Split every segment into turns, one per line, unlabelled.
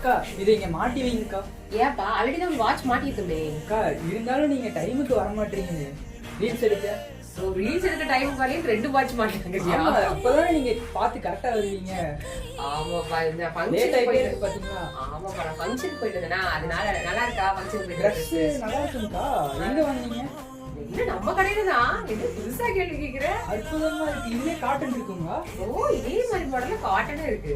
அக்கா இதை இங்க மாட்டி வைங்கக்கா.
ஏப்பா ஆல்ரெடி தான் வாட்ச் மாட்டிருக்கே.
அக்கா இருந்தாலும் நீங்க டைமுக்கு வர மாட்டீங்க. ரீல்ஸ் எடுக்க
ரீல்ஸ் எடுக்க டைம் வரலையும் 2 வாட்ச் மாட்டிருக்கீங்க.
அப்பதான் நீங்க பார்த்து கரெக்டா வருவீங்க.
ஆமாப்பா இந்த
லேட்
ஃபங்க்ஷன்
ஆயிட்டே
போயிட்டு
இருக்கு பாத்தீங்களா?
ஆமாப்பா நான் ஃபங்க்ஷன் போயிட்டதுனா அதனால நல்லா இருக்கா ஃபங்க்ஷன் போயிட்டு.
ட்ரெஸ் நல்லா இருக்குங்கக்கா. எங்க வாங்குனீங்க?
இல்ல நம்ம கடையில தான். இது புதுசா கேள்வி கேக்குற.
அற்புதமா இருக்கு. இதுலயே காட்டன் இருக்குங்களா?
ஓ இதே மாதிரி மாடல்ல காட்டனே இருக்கு.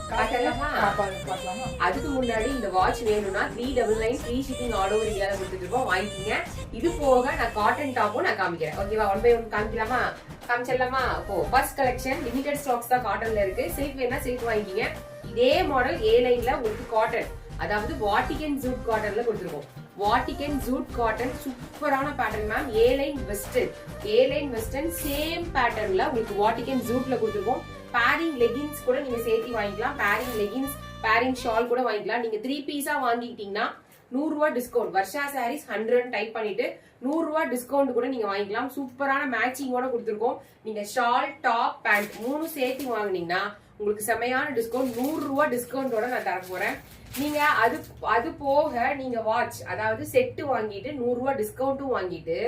காட்டலாமா?
பார்க்கலாமா?
அதுக்கு முன்னாடி இந்த வாட்ச் வேணும்னா 399 ஃப்ரீ ஷிப்பிங் ஆல் ஓவர் இந்தியால கொடுத்துட்டு இருக்கோம், வாங்கிக்கங்க. இது போக நான் காட்டன் டாப்பும் நான் காமிக்கிறேன். ஓகேவா? 1 by 1 காமிக்கலாமா? காமிச்சிடலாமா? ஓ ஃபர்ஸ்ட் கலெக்ஷன் லிமிடெட் ஸ்டாக்ஸ் தான் காட்டன்ல இருக்கு. சில்க் வேணா சில்க் வாங்கிக்கங்க. இதே மாடல் ஏ லைன்ல உங்களுக்கு காட்டன், அதாவது வாட்டிகன் ஜூட் காட்டன்ல கொடுத்துருக்கோம். வாட்டிகன் ஜூட் காட்டன் சூப்பரான பேட்டர்ன் மேம். ஏ லைன் வெஸ்டர்ன் சேம் பேட்டர்ன்ல உங்களுக்கு வாட்டிகன் ஜூட்ல கொடுத்துருக்கோம். பேரிங் லெகின்ஸ் கூட நீங்க சேர்த்து வாங்கிக்கலாம். பேரிங் லெகின்ஸ், பேரிங் ஷால் கூட வாங்கிக்கலாம். நீங்க 3 பீஸா வாங்கிட்டீங்கன்னா 100 ரூபாய் டிஸ்கவுண்ட். வர்ஷா சாரீஸ் 100 டைப் பண்ணிட்டு 100 ரூபாய் டிஸ்கவுண்ட் கூட நீங்க வாங்கிக்கலாம். சூப்பரான மேட்சிங்கோட கொடுத்துருக்கோம். நீங்க ஷால், டாப், பேண்ட் 3 சேர்த்து வாங்குனீங்கன்னா உங்களுக்கு செமையான டிஸ்கவுண்ட். 100 ரூபாய் டிஸ்கவுண்டோட நான் தர போறேன். நீங்க அது போக நீங்க வாட்ச், அதாவது செட்டு வாங்கிட்டு 100 ரூபாய் டிஸ்கவுண்ட்டும் வாங்கிட்டு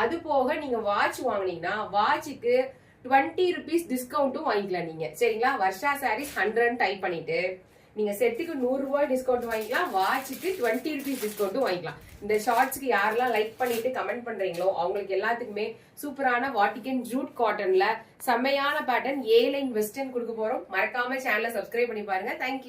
அது போக நீங்க வாட்ச் வாங்குனீங்கன்னா வாட்சுக்கு 20 rupees டிஸ்கவுண்ட்டும் வாங்கிக்கலாம் நீங்க. சரிங்களா? வர்ஷா சாரீஸ் 100 டைப் பண்ணிட்டு நீங்க செட்டுக்கு 100 ரூபாய் டிஸ்கவுண்ட் வாங்கிக்கலாம், வாட்சுக்கு 20 rupees டிஸ்கவுண்ட்டும் வாங்கிக்கலாம். இந்த ஷார்ட்ஸ்க்கு யாரெல்லாம் லைக் பண்ணிட்டு கமெண்ட் பண்றீங்களோ அவங்களுக்கு எல்லாத்துக்குமே சூப்பரான வாட்டிகன் ஜூட் காட்டன்ல செம்மையான பேட்டர்ன் ஏ லைன் வெஸ்டர்ன் கொடுக்க போறோம். மறக்காம சேனலை சப்ஸ்கிரைப் பண்ணி பாருங்க. தேங்க்யூ.